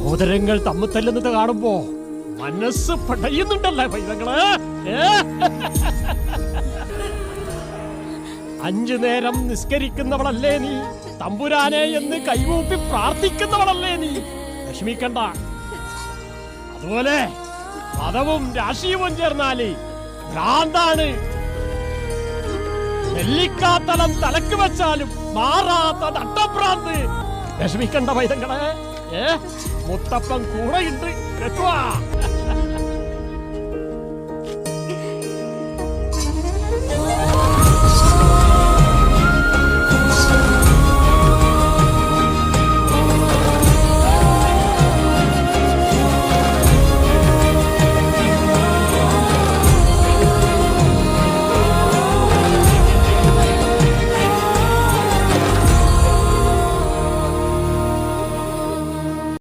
സഹോദരങ്ങൾ തമ്മിൽ തല്ലുന്നത് കാണുമ്പോ മനസ്സ് പടയുന്നുണ്ടല്ലേ പൈതങ്ങള്. 5 നേരം നിസ്കരിക്കുന്നവളല്ലേ നീ? തമ്പുരാനെ എന്ന് കൈകൂപ്പി പ്രാർത്ഥിക്കുന്നവളല്ലേ നീ? വിഷമിക്കണ്ട. അതുപോലെ മതവും രാഷ്ട്രീയവും ചേർന്നാല് ഭ്രാന്താണ്. നെല്ലിക്കാത്തലം തലക്ക് വെച്ചാലും മാറാത്ത നട്ടഭ്രാന്ത്. വിഷമിക്കണ്ട പൈതങ്ങളെ. മുത്തപ്പൻ കൂടെയുണ്ട്. കേട്ടുവാ.